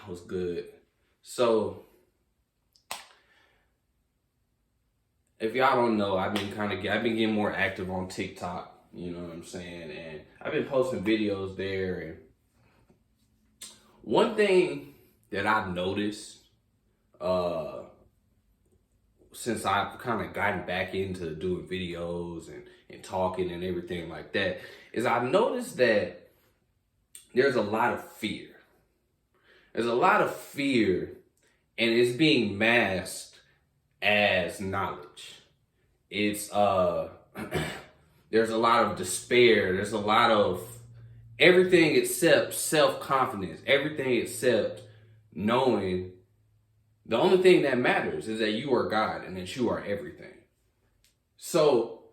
was good. So, if y'all don't know, I've been getting more active on TikTok. You know what I'm saying? And I've been posting videos there. And one thing that I've noticed, since I've kind of gotten back into doing videos and talking and everything like that, is I've noticed that there's a lot of fear. There's a lot of fear, and it's being masked as knowledge. It's there's a lot of despair. There's a lot of everything except self-confidence. Everything except knowing the only thing that matters is that you are God and that you are everything. So,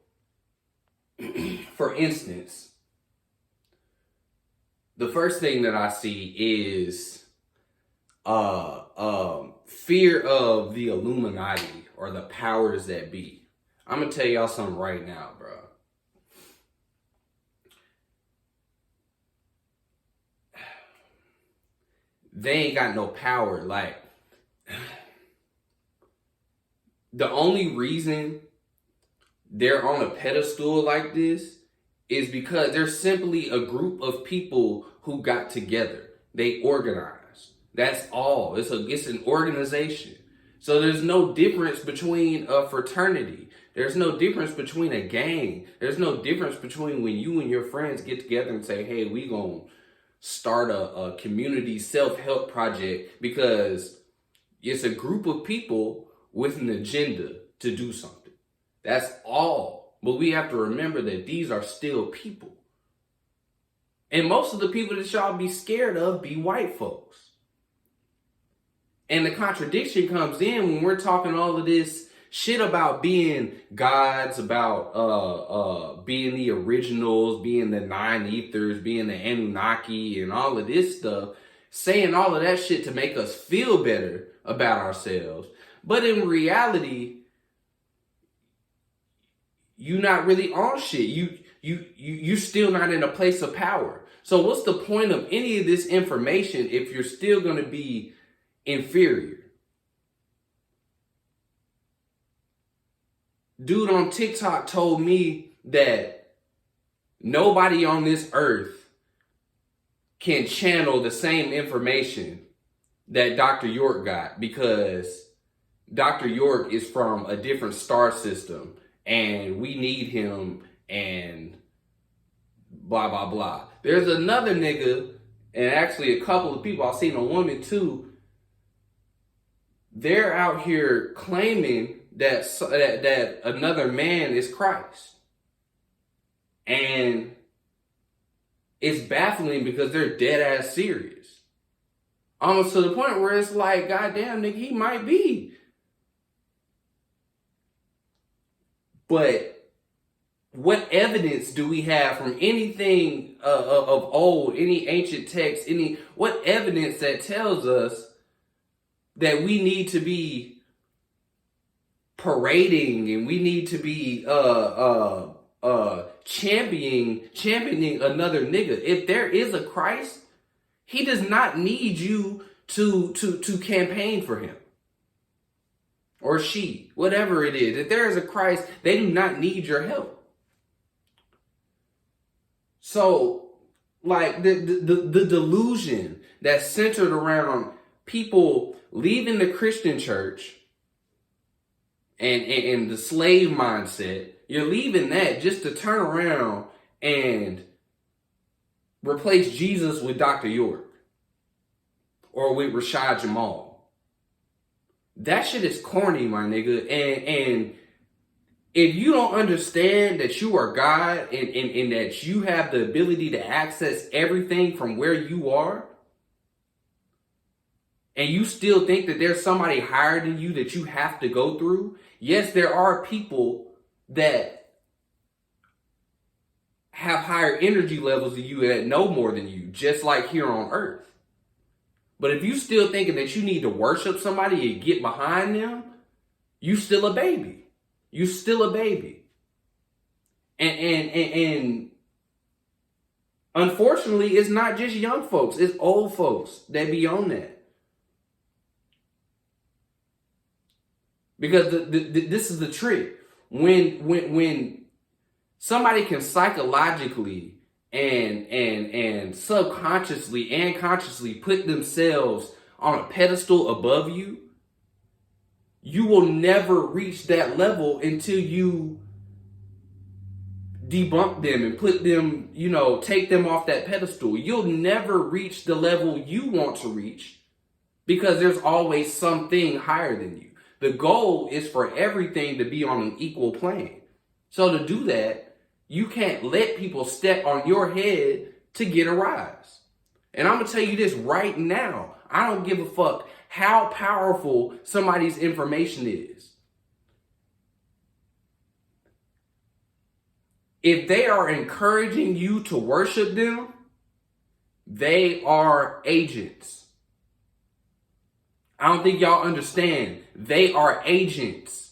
for instance, the first thing that I see is fear of the Illuminati or the powers that be. I'm gonna tell y'all something right now, bro. They ain't got no power. Like, the only reason they're on a pedestal like this is because they're simply a group of people who got together. They organized. That's all. It's an organization. So there's no difference between a fraternity. There's no difference between a gang. There's no difference between when you and your friends get together and say, hey, we gonna start a community self-help project, because it's a group of people with an agenda to do something. That's all. But we have to remember that these are still people. And most of the people that y'all be scared of be white folks. And the contradiction comes in when we're talking all of this shit about being gods, about being the originals, being the nine ethers, being the Anunnaki, and all of this stuff, saying all of that shit to make us feel better about ourselves. But in reality, you're not really on shit. You still not in a place of power. So what's the point of any of this information if you're still going to be inferior? Dude on TikTok told me that nobody on this earth can channel the same information that Dr. York got, because Dr. York is from a different star system and we need him and blah, blah, blah. There's another nigga, and actually a couple of people, I've seen a woman too, they're out here claiming that another man is Christ. And it's baffling because they're dead ass serious. Almost to the point where it's like, goddamn, nigga, he might be. But what evidence do we have from anything of old, any ancient text, what evidence that tells us that we need to be parading and we need to be championing another nigga? If there is a Christ, he does not need you to campaign for him. Or she, whatever it is. If there is a Christ, they do not need your help. So, like, the delusion that's centered around people leaving the Christian church and the slave mindset, you're leaving that just to turn around and replace Jesus with Dr. York or with Rashad Jamal. That shit is corny, my nigga. And if you don't understand that you are God and that you have the ability to access everything from where you are, and you still think that there's somebody higher than you that you have to go through, yes, there are people that have higher energy levels than you that know more than you, just like here on earth. But if you still thinking that you need to worship somebody and get behind them, you still a baby. You still a baby. And unfortunately, it's not just young folks. It's old folks that be on that. Because this is the trick. When somebody can psychologically and subconsciously and consciously put themselves on a pedestal above you, you will never reach that level until you debunk them and put them, take them off that pedestal. You'll never reach the level you want to reach because there's always something higher than you. The goal is for everything to be on an equal plane. So to do that, you can't let people step on your head to get a rise. And I'm going to tell you this right now. I don't give a fuck how powerful somebody's information is. If they are encouraging you to worship them, they are agents. I don't think y'all understand. They are agents.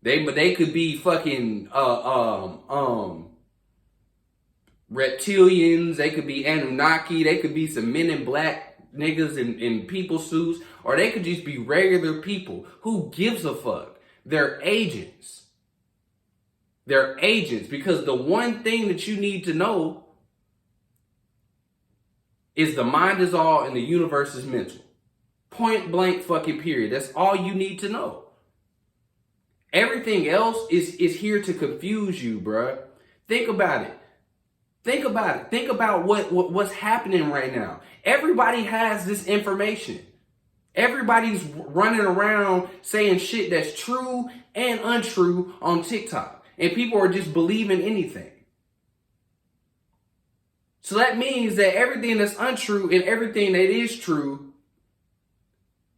They could be fucking reptilians. They could be Anunnaki. They could be some men in black niggas in people suits, or they could just be regular people. Who gives a fuck? They're agents. They're agents, because the one thing that you need to know is the mind is all and the universe is mental. Point blank fucking period. That's all you need to know. Everything else is here to confuse you, bruh. Think about it. Think about it. Think about what's happening right now. Everybody has this information. Everybody's running around saying shit that's true and untrue on TikTok. And people are just believing anything. So that means that everything that's untrue and everything that is true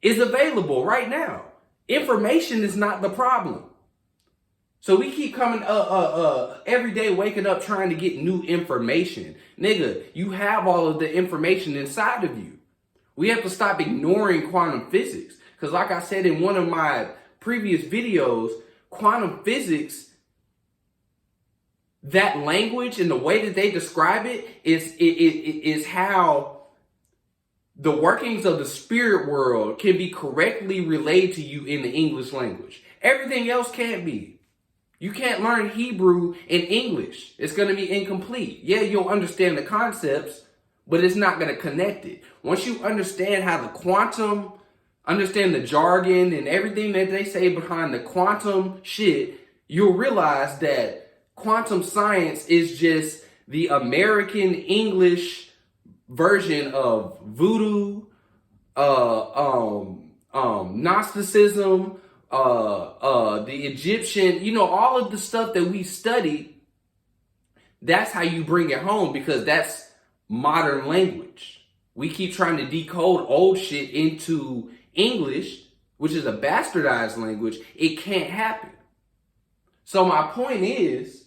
is available right now. Information is not the problem. So we keep coming every day waking up trying to get new information. Nigga, you have all of the information inside of you. We have to stop ignoring quantum physics. Because like I said in one of my previous videos, quantum physics, that language and the way that they describe it is how the workings of the spirit world can be correctly relayed to you in the English language. Everything else can't be. You can't learn Hebrew in English. It's going to be incomplete. Yeah, you'll understand the concepts, but it's not going to connect it. Once you understand how the quantum, understand the jargon and everything that they say behind the quantum shit, you'll realize that quantum science is just the American English version of voodoo, Gnosticism, the Egyptian, all of the stuff that we study. That's how you bring it home, because that's modern language. We keep trying to decode old shit into English, which is a bastardized language. It can't happen. So my point is,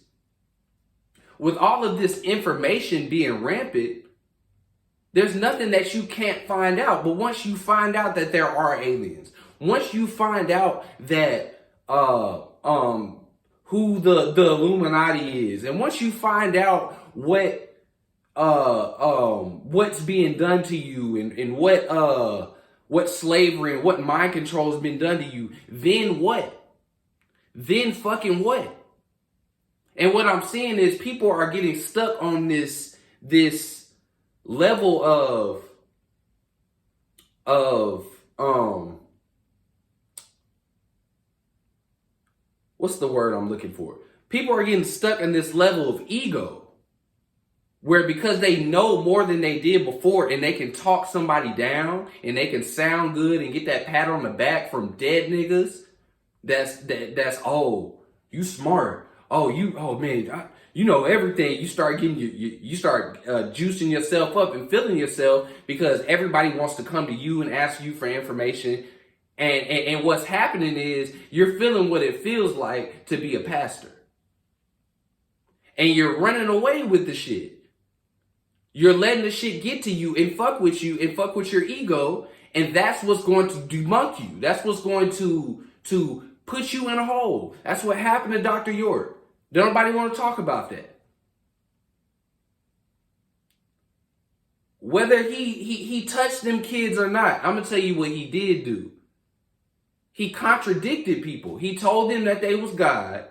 with all of this information being rampant, there's nothing that you can't find out. But once you find out that there are aliens, once you find out that who the Illuminati is, and once you find out what's being done to you and what slavery and what mind control has been done to you, then what? Then fucking what? And what I'm seeing is people are getting stuck on this level of what's the word I'm looking for? People are getting stuck in this level of ego, where because they know more than they did before and they can talk somebody down and they can sound good and get that pat on the back from dead niggas, that's oh, you smart. Oh man, you know everything. You start getting you start juicing yourself up and feeling yourself because everybody wants to come to you and ask you for information. And what's happening is you're feeling what it feels like to be a pastor. And you're running away with the shit. You're letting the shit get to you and fuck with you and fuck with your ego. And that's what's going to debunk you. That's what's going to put you in a hole. That's what happened to Dr. York. Don't nobody want to talk about that. Whether he touched them kids or not, I'm going to tell you what he did do. He contradicted people. He told them that they was God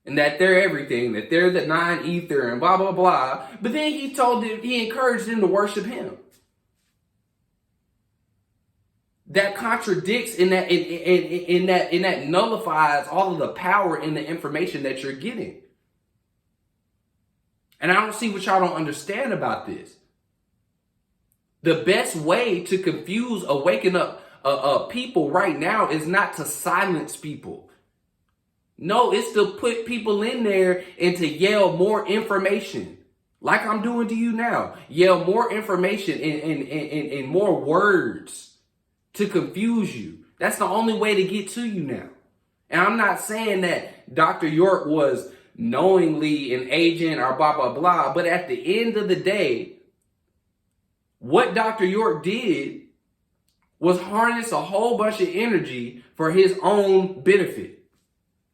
and that they're everything, that they're the non-ether and blah, blah, blah. But then he told them, he encouraged them to worship him. That contradicts and that nullifies all of the power and the information that you're getting. And I don't see what y'all don't understand about this. The best way to confuse or waking up people right now is not to silence people. No, it's to put people in there and to yell more information. Like I'm doing to you now. Yell more information and more words to confuse you. That's the only way to get to you now. And I'm not saying that Dr. York was knowingly an agent or blah, blah, blah. But at the end of the day, what Dr. York did was harness a whole bunch of energy for his own benefit.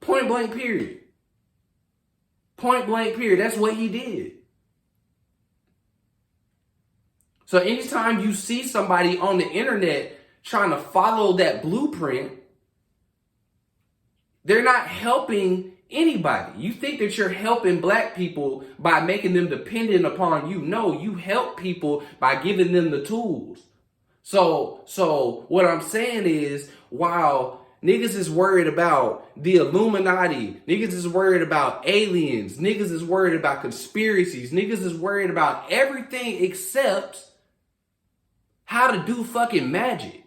Point blank period. Point blank period. That's what he did. So anytime you see somebody on the internet trying to follow that blueprint, they're not helping anybody. You think that you're helping black people by making them dependent upon you. No, you help people by giving them the tools. So what I'm saying is, while niggas is worried about the Illuminati, niggas is worried about aliens, niggas is worried about conspiracies, niggas is worried about everything except how to do fucking magic.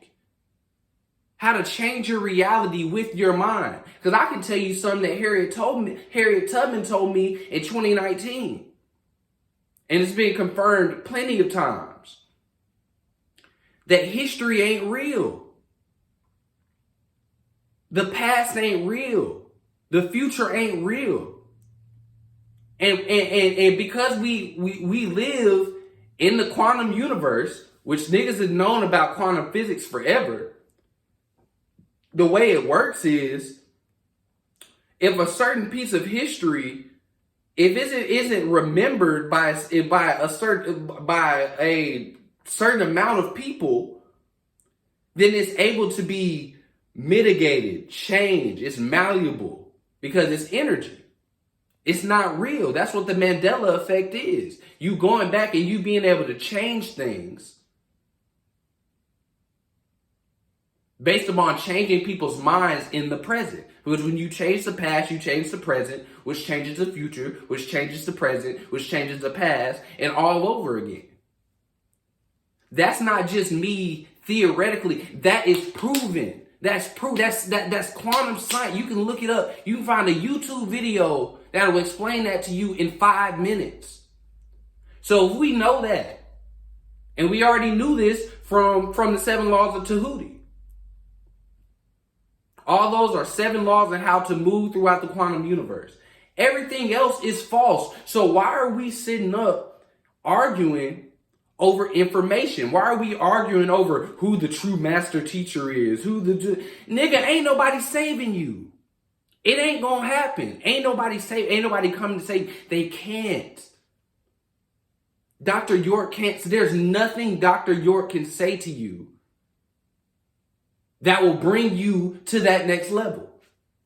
How to change your reality with your mind. Because I can tell you something that Harriet Tubman told me in 2019. And it's been confirmed plenty of times. That history ain't real. The past ain't real. The future ain't real. And because we live in the quantum universe, which niggas have known about quantum physics forever, the way it works is, if a certain piece of history, if it isn't remembered by a certain amount of people, then it's able to be mitigated, changed. It's malleable because it's energy. It's not real. That's what the Mandela effect is. You going back and you being able to change things based upon changing people's minds in the present. Because when you change the past, you change the present, which changes the future, which changes the present, which changes the past, and all over again. That's not just me theoretically. That is proven. That's quantum science. You can look it up. You can find a YouTube video that will explain that to you in 5 minutes. So if we know that, and we already knew this from the 7 laws of Tahuti. All those are 7 laws on how to move throughout the quantum universe. Everything else is false. So why are we sitting up arguing over information? Why are we arguing over who the true master teacher is? Nigga, ain't nobody saving you. It ain't gonna happen. Ain't nobody coming to save. They can't. Dr. York can't. There's nothing Dr. York can say to you that will bring you to that next level.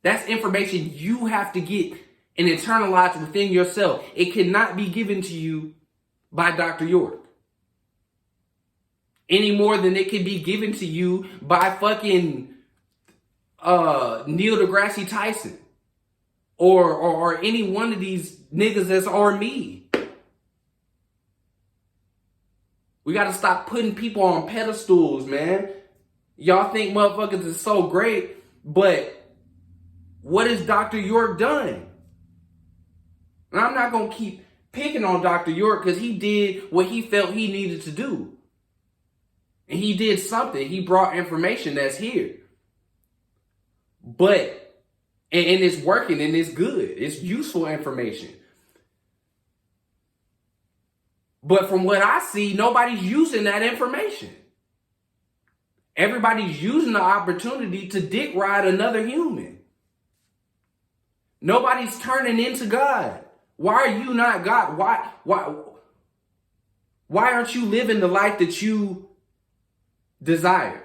That's information you have to get and internalize within yourself. It cannot be given to you by Dr. York. Any more than it can be given to you by fucking Neil deGrasse Tyson. Or any one of these niggas that's on me. We gotta stop putting people on pedestals, man. Y'all think motherfuckers is so great, but what has Dr. York done? And I'm not going to keep picking on Dr. York because he did what he felt he needed to do. And he did something. He brought information that's here. But, and it's working and it's good. It's useful information. But from what I see, nobody's using that information. Everybody's using the opportunity to dick ride another human. Nobody's turning into God. Why are you not God? Why aren't you living the life that you desire?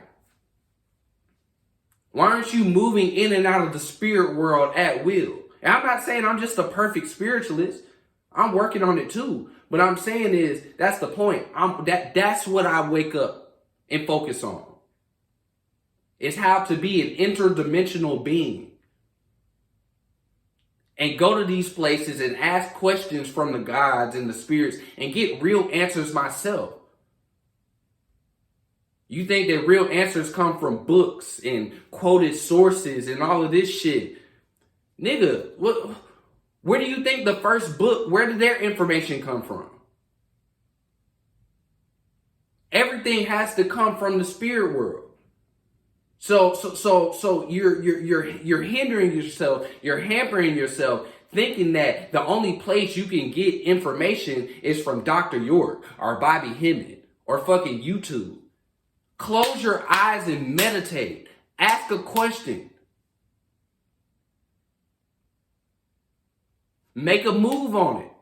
Why aren't you moving in and out of the spirit world at will? And I'm not saying I'm just a perfect spiritualist. I'm working on it too. But I'm saying is, that's the point. That's what I wake up and focus on. It's how to be an interdimensional being. And go to these places and ask questions from the gods and the spirits and get real answers myself. You think that real answers come from books and quoted sources and all of this shit. Nigga, where do you think the first book, where did their information come from? Everything has to come from the spirit world. So you're hindering yourself, you're hampering yourself, thinking that the only place you can get information is from Dr. York or Bobby Hemmett or fucking YouTube. Close your eyes and meditate. Ask a question. Make a move on it.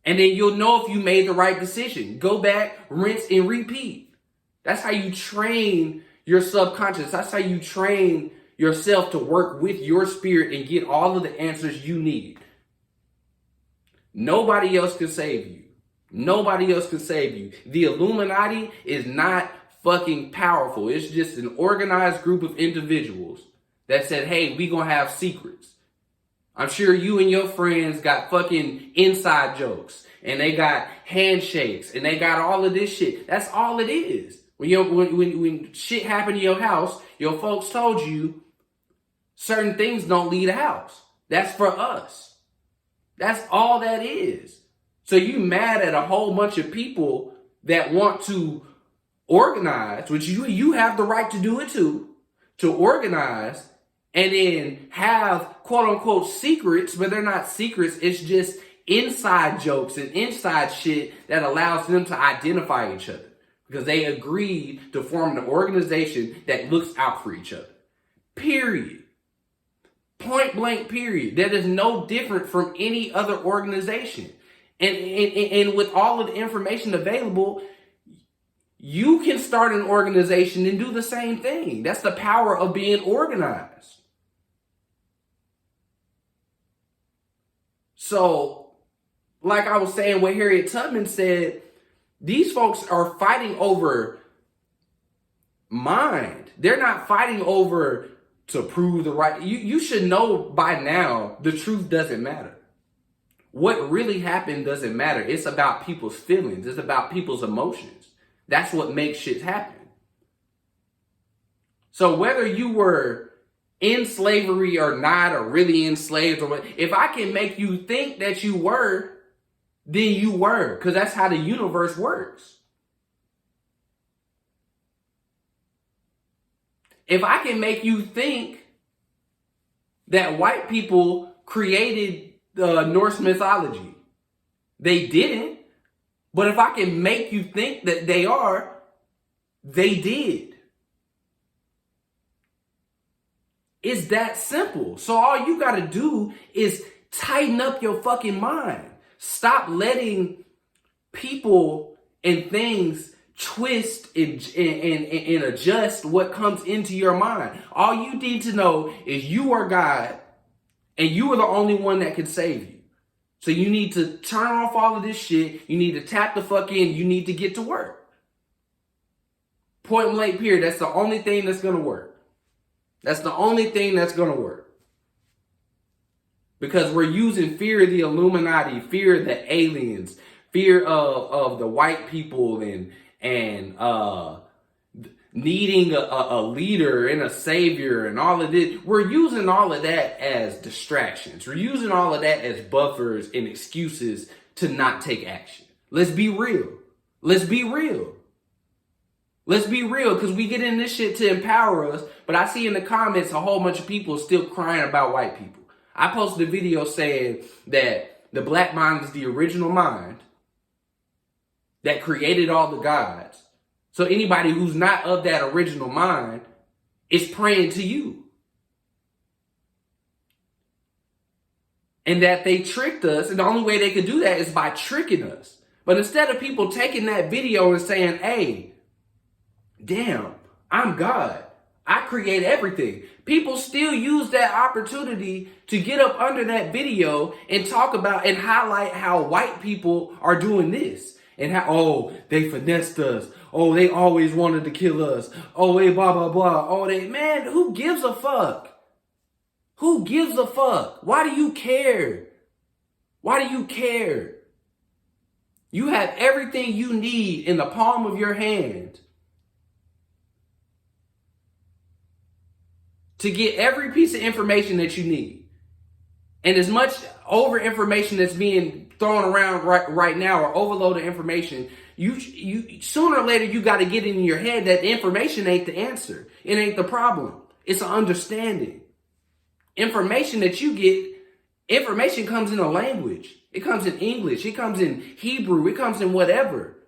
And then you'll know if you made the right decision. Go back, rinse, and repeat. That's how you train your subconscious. That's how you train yourself to work with your spirit and get all of the answers you need. Nobody else can save you. Nobody else can save you. The Illuminati is not fucking powerful. It's just an organized group of individuals that said, hey, we gonna have secrets. I'm sure you and your friends got fucking inside jokes and they got handshakes and they got all of this shit. That's all it is. When shit happened in your house, your folks told you certain things don't leave the house. That's for us. That's all that is. So you mad at a whole bunch of people that want to organize, which you have the right to do it too, to organize and then have quote unquote secrets, but they're not secrets. It's just inside jokes and inside shit that allows them to identify each other because they agreed to form an organization that looks out for each other. Period. Point blank period. That is no different from any other organization. And with all of the information available, you can start an organization and do the same thing. That's the power of being organized. So, like I was saying, what Harriet Tubman said, these folks are fighting over mind. They're not fighting over to prove the right. You should know by now the truth doesn't matter. What really happened doesn't matter. It's about people's feelings. It's about people's emotions. That's what makes shit happen. So whether you were in slavery or not, or really enslaved, or what, if I can make you think that you were, then you were, because that's how the universe works. If I can make you think that white people created Norse mythology, they didn't. But if I can make you think that they are, they did. It's that simple. So all you got to do is tighten up your fucking mind. Stop letting people and things twist and adjust what comes into your mind. All you need to know is you are God and you are the only one that can save you. So you need to turn off all of this shit. You need to tap the fuck in. You need to get to work. Point blank period. That's the only thing that's going to work. That's the only thing that's going to work. Because we're using fear of the Illuminati, fear of the aliens, fear of the white people and needing a leader and a savior and all of this. We're using all of that as distractions. We're using all of that as buffers and excuses to not take action. Let's be real. Let's be real. Let's be real, because we get in this shit to empower us, but I see in the comments a whole bunch of people still crying about white people. I posted a video saying that the black mind is the original mind that created all the gods. So anybody who's not of that original mind is praying to you. And that they tricked us, and the only way they could do that is by tricking us. But instead of people taking that video and saying, hey, damn, I'm God. I create everything. People still use that opportunity to get up under that video and talk about and highlight how white people are doing this. And how, oh, they finessed us. Oh, they always wanted to kill us. Oh, they blah, blah, blah. Oh, they, man, who gives a fuck? Who gives a fuck? Why do you care? Why do you care? You have everything you need in the palm of your hand to get every piece of information that you need. And as much over information that's being thrown around right now, or overloaded information, you sooner or later you got to get in your head that information ain't the answer. It ain't the problem. It's an understanding. Information that you get, information comes in a language. It comes in English. It comes in Hebrew. It comes in whatever.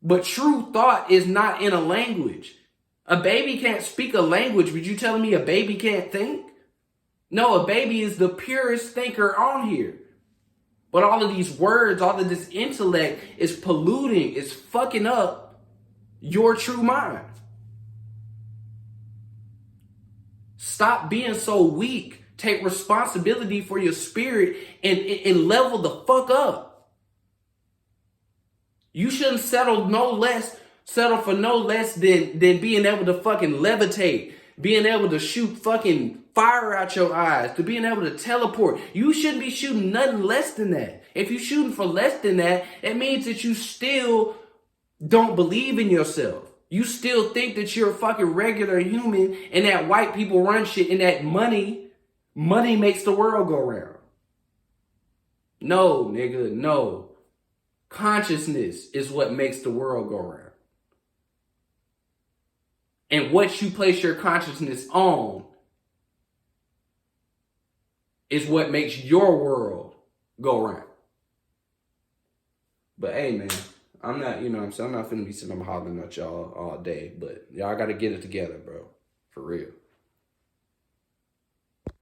But true thought is not in a language. A baby can't speak a language, but you telling me a baby can't think? No, a baby is the purest thinker on here. But all of these words, all of this intellect is polluting, is fucking up your true mind. Stop being so weak. Take responsibility for your spirit and level the fuck up. You shouldn't settle for no less than being able to fucking levitate, being able to shoot fucking fire out your eyes, to being able to teleport. You shouldn't be shooting nothing less than that. If you're shooting for less than that, it means that you still don't believe in yourself. You still think that you're a fucking regular human and that white people run shit and that money makes the world go round. No, nigga, no. Consciousness is what makes the world go round. And what you place your consciousness on is what makes your world go round. But hey, man, I'm not, you know what I'm saying? I'm not finna be sitting up hollering at y'all all day, but y'all gotta get it together, bro. For real.